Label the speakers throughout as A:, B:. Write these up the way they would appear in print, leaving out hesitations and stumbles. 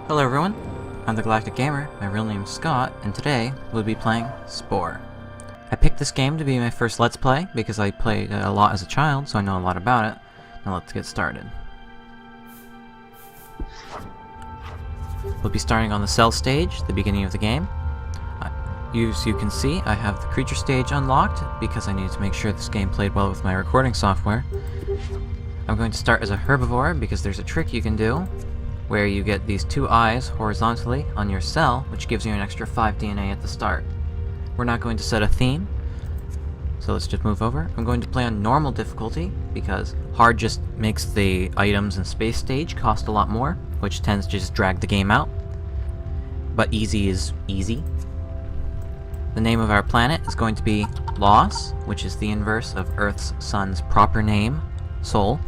A: Hello everyone, I'm the Galactic Gamer, my real name is Scott, and today we'll be playing SPORE. I picked this game to be my first Let's Play because I played it a lot as a child, so I know a lot about it. Now let's get started. We'll be starting on the cell stage, the beginning of the game. As you can see, I have the creature stage unlocked because I needed to make sure this game played well with my recording software. I'm going to start as a herbivore because there's a trick you can do where you get these two eyes horizontally on your cell, which gives you an extra 5 DNA at the start. We're not going to set a theme, so let's just move over. I'm going to play on normal difficulty, because hard just makes the items and space stage cost a lot more, which tends to just drag the game out. But easy is easy. The name of our planet is going to be Loss, which is the inverse of Earth's sun's proper name, Sol.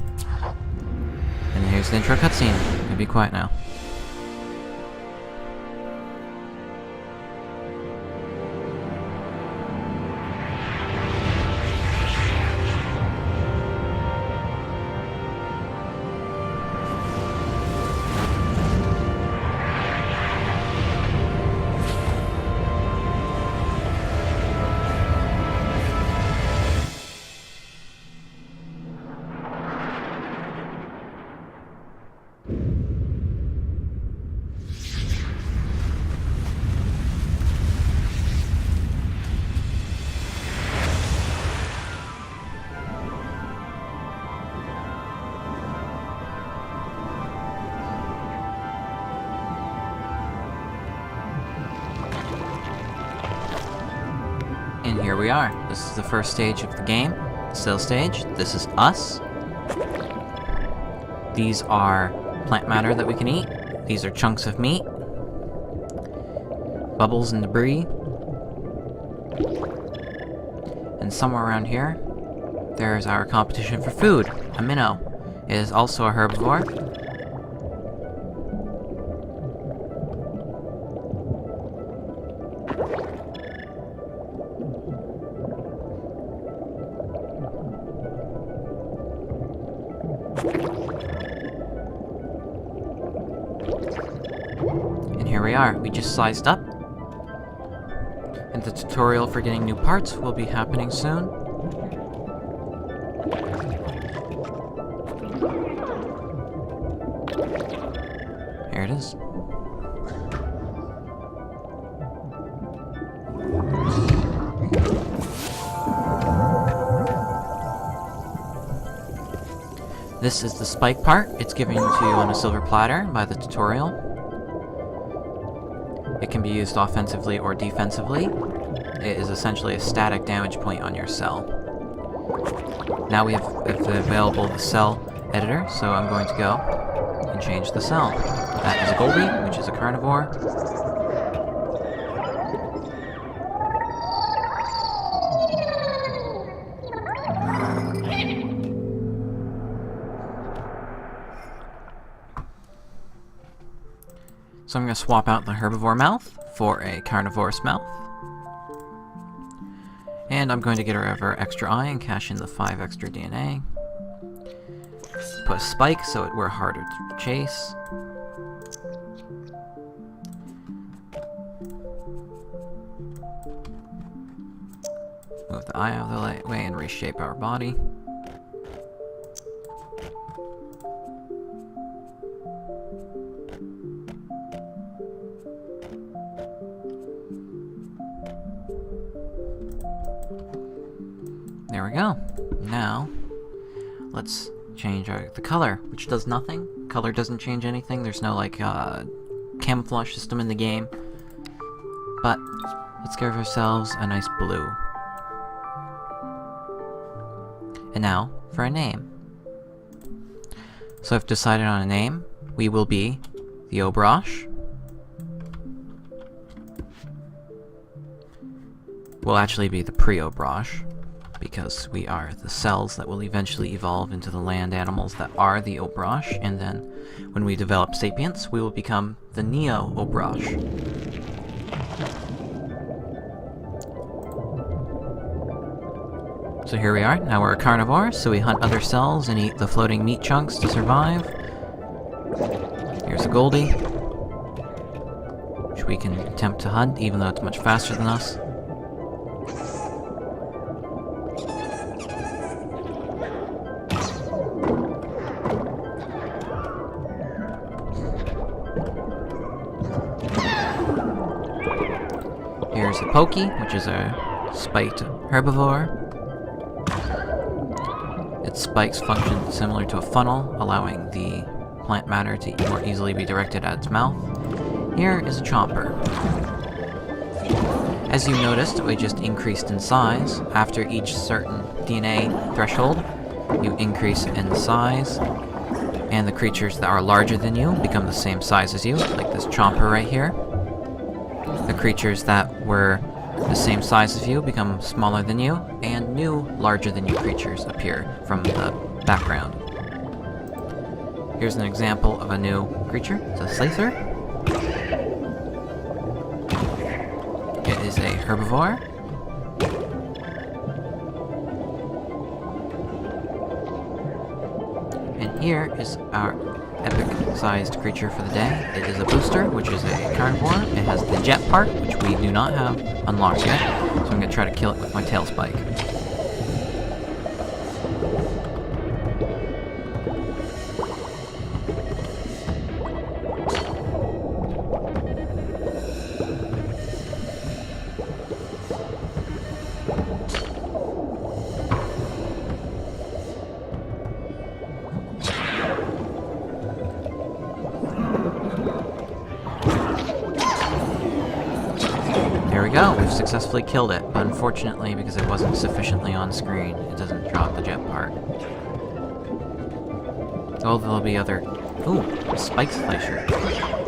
A: And here's the intro cutscene. I'm gonna be quiet now. And here we are. This is the first stage of the game, the cell stage. This is us. These are plant matter that we can eat. These are chunks of meat. Bubbles and debris. And somewhere around here, there's our competition for food, a minnow. It is also a herbivore. And here we are, we just sized up. And the tutorial for getting new parts will be happening soon. Here it is. This is the spike part. It's given to you on a silver platter by the tutorial. It can be used offensively or defensively. It is essentially a static damage point on your cell. Now we have available the cell editor, so I'm going to go and change the cell. That is a Goldie, which is a carnivore. So I'm going to swap out the herbivore mouth for a carnivorous mouth. And I'm going to get rid of our extra eye and cash in the 5 extra DNA. Put a spike so we're harder to chase. Move the eye out of the way and reshape our body. There we go. Now, let's change the color, which does nothing. Color doesn't change anything. There's no, camouflage system in the game. But, let's give ourselves a nice blue. And now, for a name. So I've decided on a name. We will be the Obrosh. We'll actually be the Pre-Obrosh, because we are the cells that will eventually evolve into the land animals that are the Obrosh, and then when we develop sapience, we will become the Neo-Obrosh. So here we are, now we're a carnivore, so we hunt other cells and eat the floating meat chunks to survive. Here's a Goldie. we can attempt to hunt, even though it's much faster than us. Here's the pokey, which is a spiked herbivore. Its spikes function similar to a funnel, allowing the plant matter to more easily be directed at its mouth. Here is a chomper. As you noticed, we just increased in size. After each certain DNA threshold, you increase in size, and the creatures that are larger than you become the same size as you, like this chomper right here. The creatures that were the same size as you become smaller than you, and new, larger than you creatures appear from the background. Here's an example of a new creature. It's a Cellular. It is a herbivore. And here is our epic-sized creature for the day. It is a booster, which is a carnivore. It has the jet part, which we do not have unlocked yet, so I'm going to try to kill it with my tail spike. There we go, we've successfully killed it, but unfortunately, because it wasn't sufficiently on screen, it doesn't drop the jet part. Oh, there'll be other... Ooh, a spike slicer.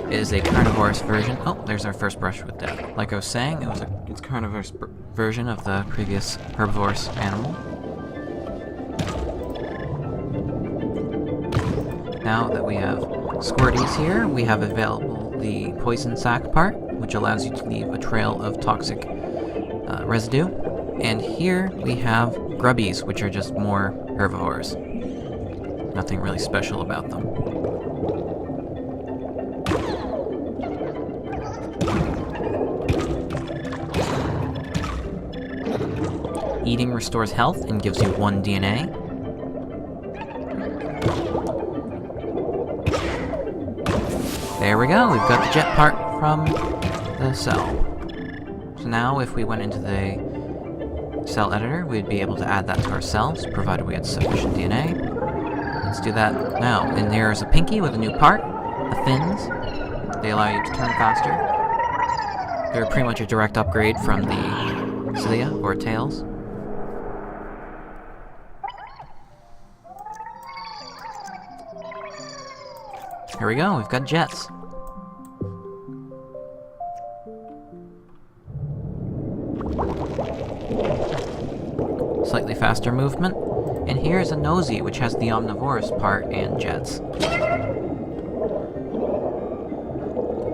A: It is a carnivorous version. Oh, there's our first brush with death. Like I was saying, it's a carnivorous version of the previous herbivorous animal. Now that we have Squirties here, we have available the poison sac part, which allows you to leave a trail of toxic residue. And here we have Grubbies, which are just more herbivores. Nothing really special about them. Eating restores health and gives you 1 DNA. There we go, we've got the jet part from the cell. So now if we went into the cell editor, we'd be able to add that to our cells, provided we had sufficient DNA. Let's do that now. And there's a pinky with a new part, the fins. They allow you to turn faster. They're pretty much a direct upgrade from the cilia, or tails. Here we go, we've got jets. Slightly faster movement. And here's a nosy, which has the omnivorous part and jets.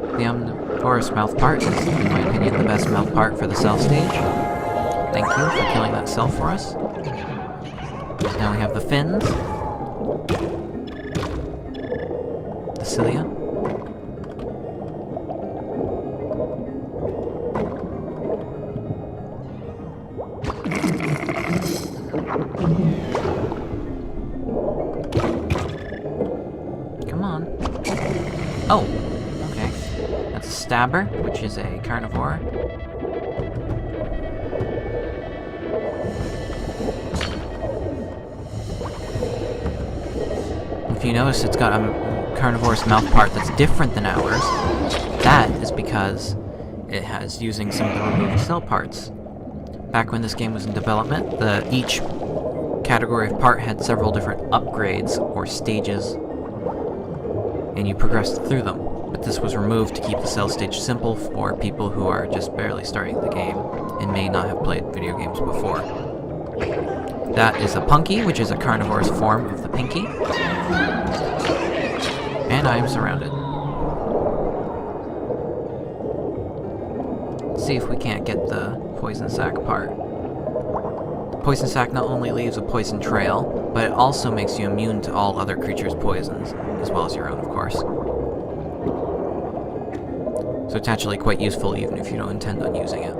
A: The omnivorous mouth part is, in my opinion, the best mouth part for the cell stage. Thank you for killing that cell for us. Now we have the fins. The cilia. Come on. Oh, okay. That's a stabber, which is a carnivore. If you notice, it's got a carnivorous mouth part that's different than ours. That is because it has using some of the removed cell parts. Back when this game was in development, each category of part had several different upgrades or stages, and you progressed through them. But this was removed to keep the cell stage simple for people who are just barely starting the game and may not have played video games before. That is a punky, which is a carnivorous form of the pinky. And I am surrounded. Let's see if we can't get the poison sac part. The poison sac not only leaves a poison trail, but it also makes you immune to all other creatures' poisons, as well as your own, of course. So it's actually quite useful even if you don't intend on using it.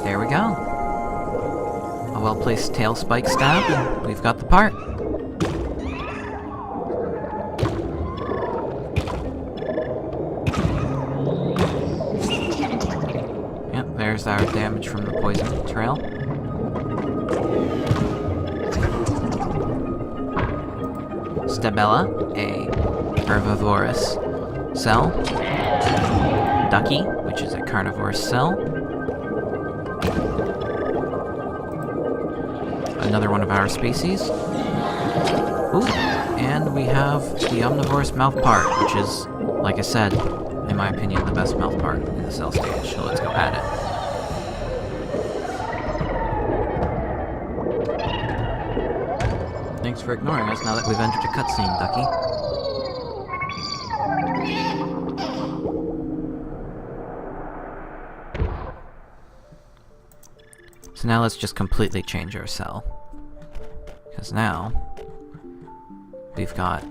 A: There we go. A well-placed tail spike stab, and we've got the part. Yep, there's our damage from the poison trail. Stabella, a herbivorous cell. Ducky, which is a carnivorous cell. Another one of our species. Ooh, and we have the omnivorous mouth part, which is, like I said, in my opinion, the best mouth part in the cell stage, so let's go add it. Thanks for ignoring us now that we've entered a cutscene, Ducky. So now let's just completely change our cell. Because now, we've got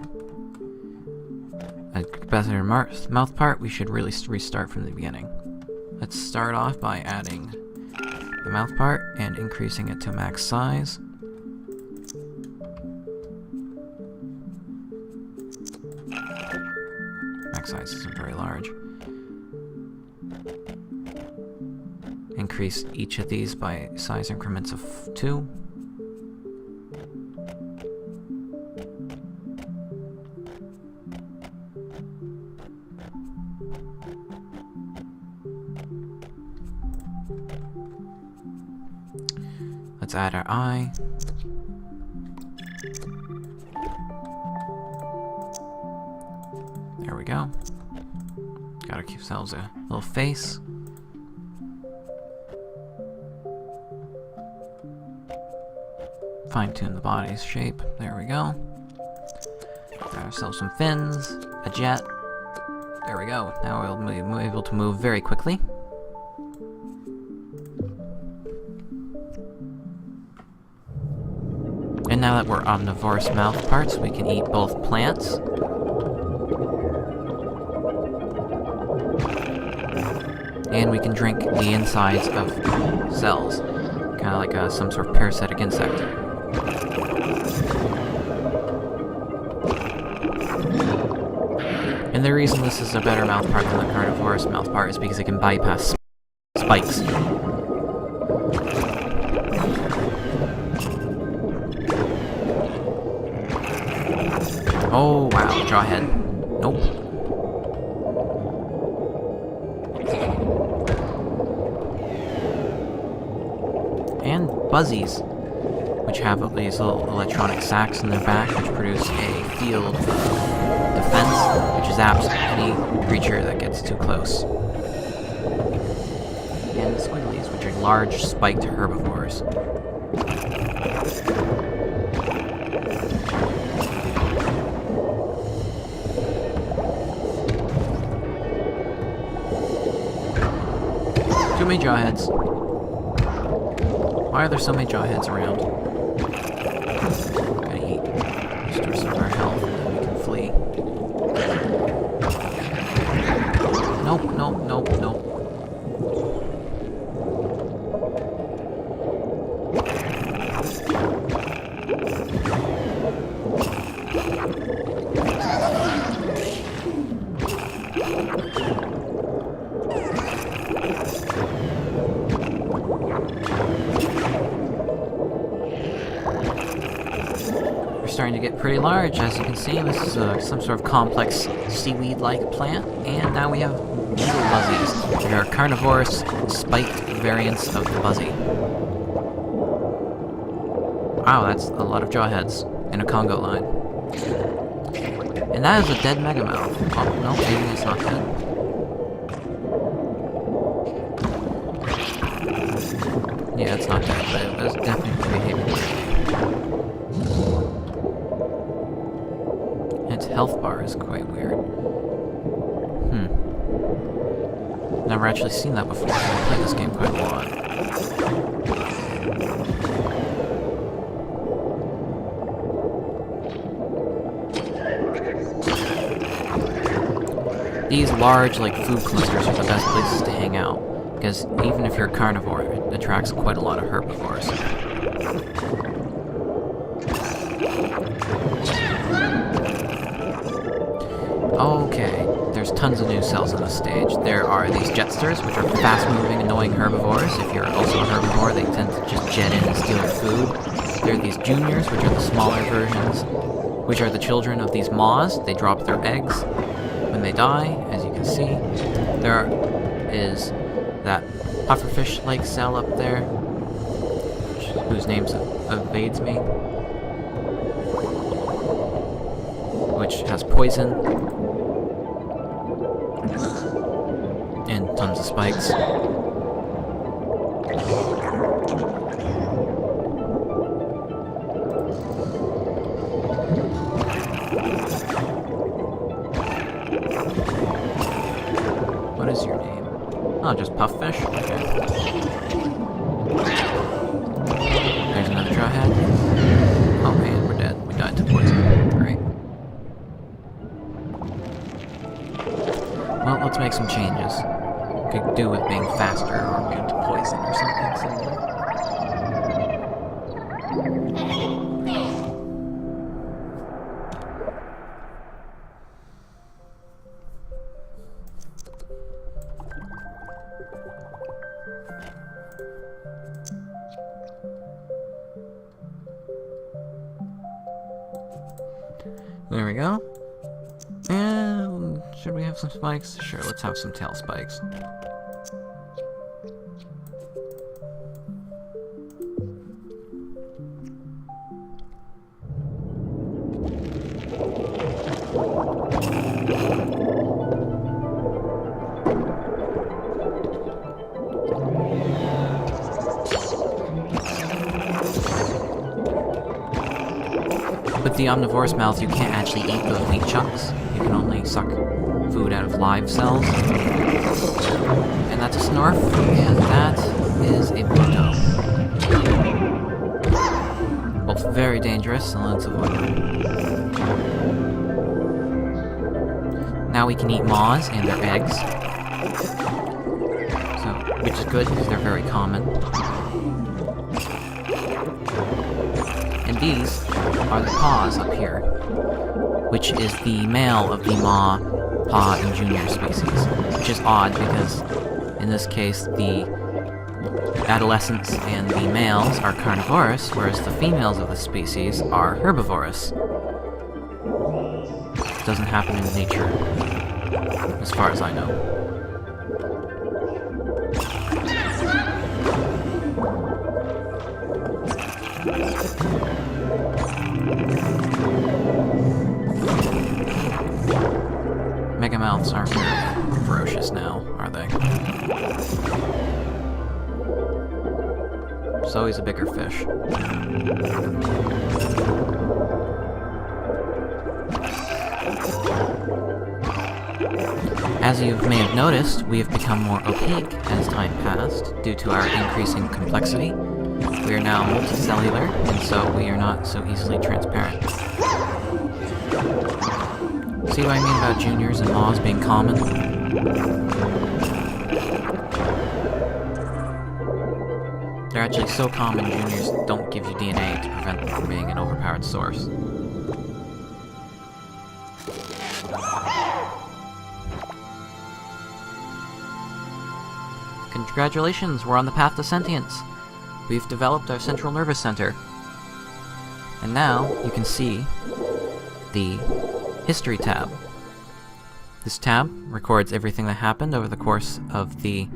A: a better mouth part, we should really restart from the beginning. Let's start off by adding the mouth part and increasing it to max size. Max size isn't very large. Increase each of these by size increments of 2. Let's add our eye. There we go. Gotta give ourselves a little face. Fine-tune the body's shape. There we go. Got ourselves some fins, a jet. There we go. Now we'll be able to move very quickly. And now that we're omnivorous mouth parts, we can eat both plants and we can drink the insides of cells, kind of like some sort of parasitic insect. And the reason this is a better mouth part than the carnivorous mouth part is because it can bypass spikes. Oh wow, jawhead. Nope. And buzzies, which have these little electronic sacs in their back, which produce a field of defense, which zaps any creature that gets too close. And the squigglies, which are large, spiked herbivores. Too many jawheads. Why are there so many jawheads around? Gotta eat. Restore some of our health, and then we can flee. Nope, nope, nope, nope. Starting to get pretty large, as you can see. This is some sort of complex seaweed-like plant, and now we have little buzzies. They are carnivorous, spiked variants of the buzzy. Wow, that's a lot of jawheads in a Congo line. And that is a dead megamouth. Oh, no, maybe it's not dead. Yeah, it's not dead, but it was definitely behaving weirdly. Its health bar is quite weird. Never actually seen that before. I've played this game quite a lot. These large, like, food clusters are the best places to hang out, because even if you're a carnivore, it attracts quite a lot of herbivores. Okay, there's tons of new cells on this stage. There are these jetsters, which are fast-moving, annoying herbivores. If you're also a herbivore, they tend to just jet in and steal your food. There are these juniors, which are the smaller versions, which are the children of these moths. They drop their eggs when they die, as you can see. There is that pufferfish-like cell up there, whose name evades me, which has poison and tons of spikes. What is your name? Oh, just Pufffish? Okay. There's another Jawhead. Oh man, we're dead. We died to poison. Great. Well, let's make some changes. Could do with being faster or immune to poison or something similar. There we go. And should we have some spikes? Sure, let's have some tail spikes. With the omnivorous mouth, you can't actually eat those meat chunks. You can only suck food out of live cells. And that's a Snorf, and that is a Bluto. Both very dangerous, so let's avoid them. Now we can eat moths and their eggs. Which is good, because they're very common. And these are the paws up here, which is the male of the Maw, Paw, and Junior species, which is odd because, in this case, the adolescents and the males are carnivorous, whereas the females of the species are herbivorous. It doesn't happen in nature, as far as I know. Megamouths aren't very ferocious now, are they? So he's a bigger fish. As you may have noticed, we have become more opaque as time passed due to our increasing complexity. We are now multicellular, and so we are not so easily transparent. See what I mean about juniors and moths being common? They're actually so common, juniors don't give you DNA to prevent them from being an overpowered source. Congratulations, we're on the path to sentience. We've developed our central nervous center. And now, you can see the History tab. This tab records everything that happened over the course of the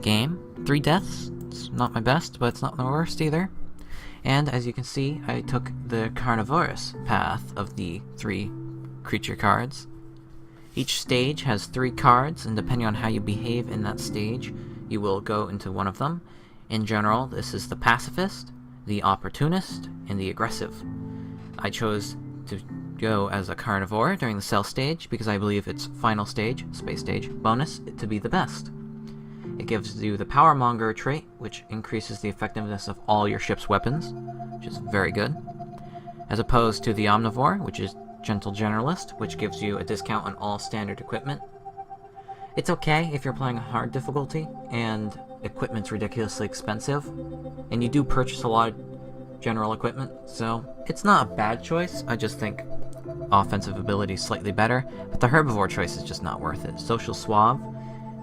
A: game. 3 deaths. It's not my best, but it's not the worst either. And as you can see, I took the carnivorous path of the 3 creature cards. Each stage has 3 cards, and depending on how you behave in that stage, you will go into one of them. In general, this is the pacifist, the opportunist, and the aggressive. I chose to go as a carnivore during the cell stage because I believe its final stage, space stage, bonus, to be the best. It gives you the Powermonger trait, which increases the effectiveness of all your ship's weapons, which is very good, as opposed to the Omnivore, which is Gentle Generalist, which gives you a discount on all standard equipment, It's okay if you're playing a hard difficulty and equipment's ridiculously expensive, and you do purchase a lot of general equipment, so it's not a bad choice. I just think offensive ability is slightly better, but the herbivore choice is just not worth it. Social Suave,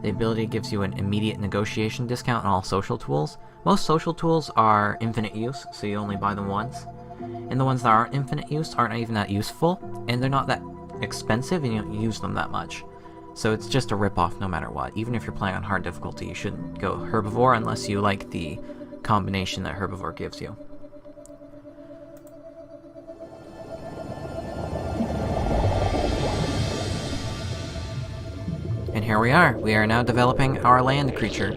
A: the ability gives you an immediate negotiation discount on all social tools. Most social tools are infinite use, so you only buy them once. And the ones that aren't infinite use aren't even that useful, and they're not that expensive, and you don't use them that much. So it's just a ripoff no matter what. Even if you're playing on hard difficulty, you shouldn't go herbivore unless you like the combination that herbivore gives you. And here we are. We are now developing our land creature.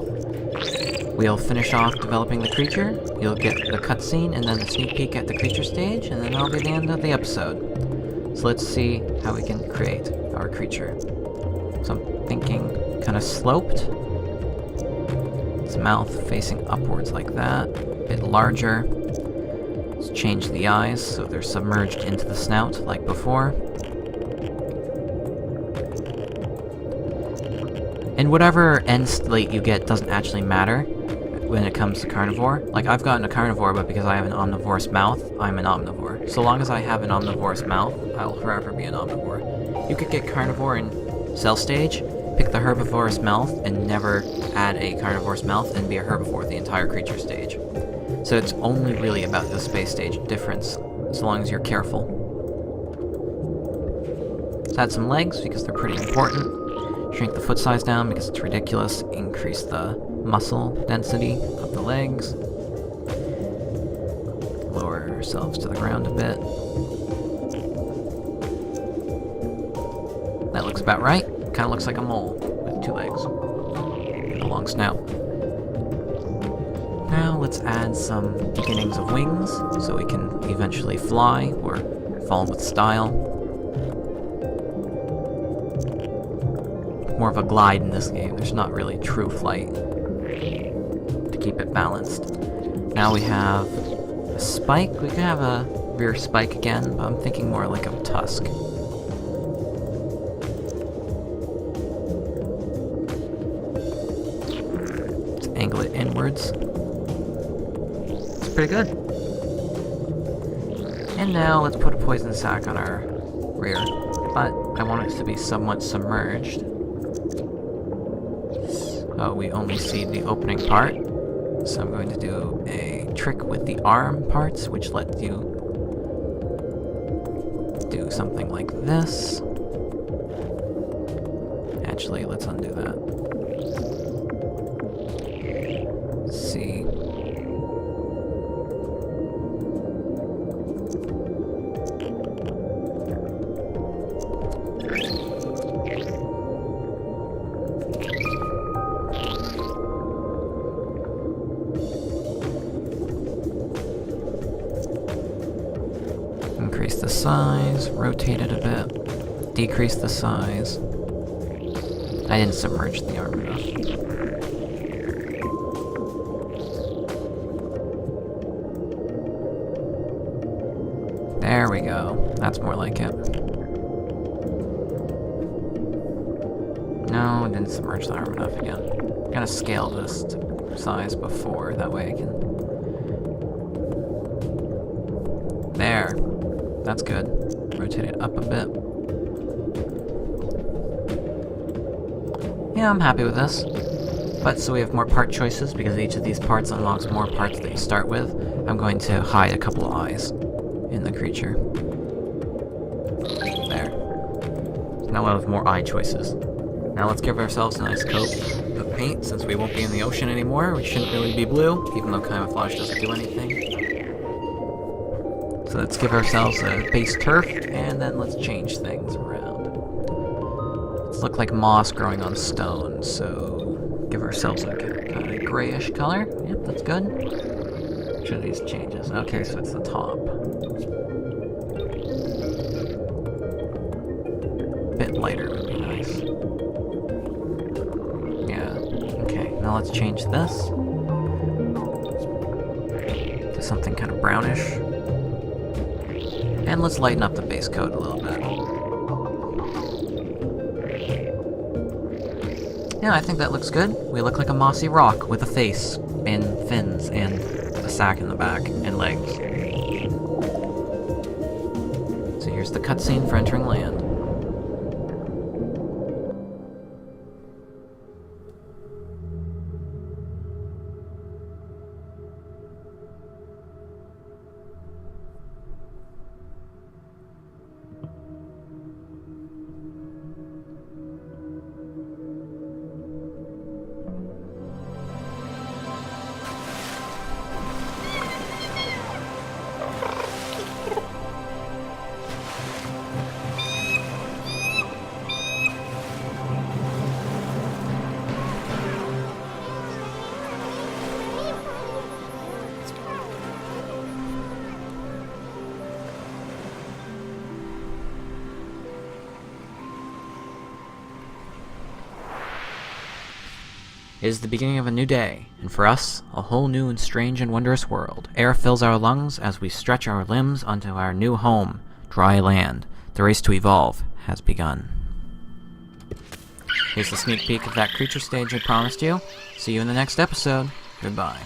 A: We'll finish off developing the creature, you'll get the cutscene, and then the sneak peek at the creature stage, and then that'll be the end of the episode. So let's see how we can create our creature. So I'm thinking kind of sloped. Its mouth facing upwards like that. A bit larger. Let's change the eyes so they're submerged into the snout like before. And whatever end state you get doesn't actually matter when it comes to carnivore. Like, I've gotten a carnivore, but because I have an omnivorous mouth, I'm an omnivore. So long as I have an omnivorous mouth, I'll forever be an omnivore. You could get carnivore in cell stage, pick the herbivorous mouth, and never add a carnivorous mouth, and be a herbivore the entire creature stage. So it's only really about the space stage difference, as long as you're careful. Let's add some legs, because they're pretty important. Shrink the foot size down, because it's ridiculous. Increase the muscle density of the legs. Lower ourselves to the ground a bit. That looks about right. Kind of looks like a mole with 2 legs and a long snout. Now let's add some beginnings of wings so we can eventually fly or fall with style. More of a glide in this game. There's not really true flight to keep it balanced. Now we have a spike. We could have a rear spike again, but I'm thinking more like a tusk. Angle it inwards. It's pretty good. And now let's put a poison sac on our rear, but I want it to be somewhat submerged. Oh, we only see the opening part, so I'm going to do a trick with the arm parts, which lets you do something like this. Actually, let's undo that. See. Increase the size, rotate it a bit, decrease the size. I didn't submerge the arm enough. There we go. That's more like it. No, I didn't submerge the arm enough again. I'm gonna scale this to size before, that way I can... There. That's good. Rotate it up a bit. Yeah, I'm happy with this. But so we have more part choices, because each of these parts unlocks more parts that you start with. I'm going to hide a couple of eyes in the creature. There. Now we'll have more eye choices. Now let's give ourselves a nice coat of paint, since we won't be in the ocean anymore. We shouldn't really be blue, even though camouflage doesn't do anything. So let's give ourselves a base turf, and then let's change things around. Let's look like moss growing on stone, so give ourselves like a kind of grayish color. Yep, that's good. Which of these changes? Okay, so it's the top. A bit lighter would be nice. Yeah, okay, now let's change this to something kind of brownish. And let's lighten up the base coat a little bit. Yeah, I think that looks good. We look like a mossy rock with a face, and fins, and a sack in the back, and legs. So here's the cutscene for entering land. It is the beginning of a new day, and for us, a whole new and strange and wondrous world. Air fills our lungs as we stretch our limbs onto our new home, dry land. The race to evolve has begun. Here's the sneak peek of that creature stage I promised you. See you in the next episode. Goodbye.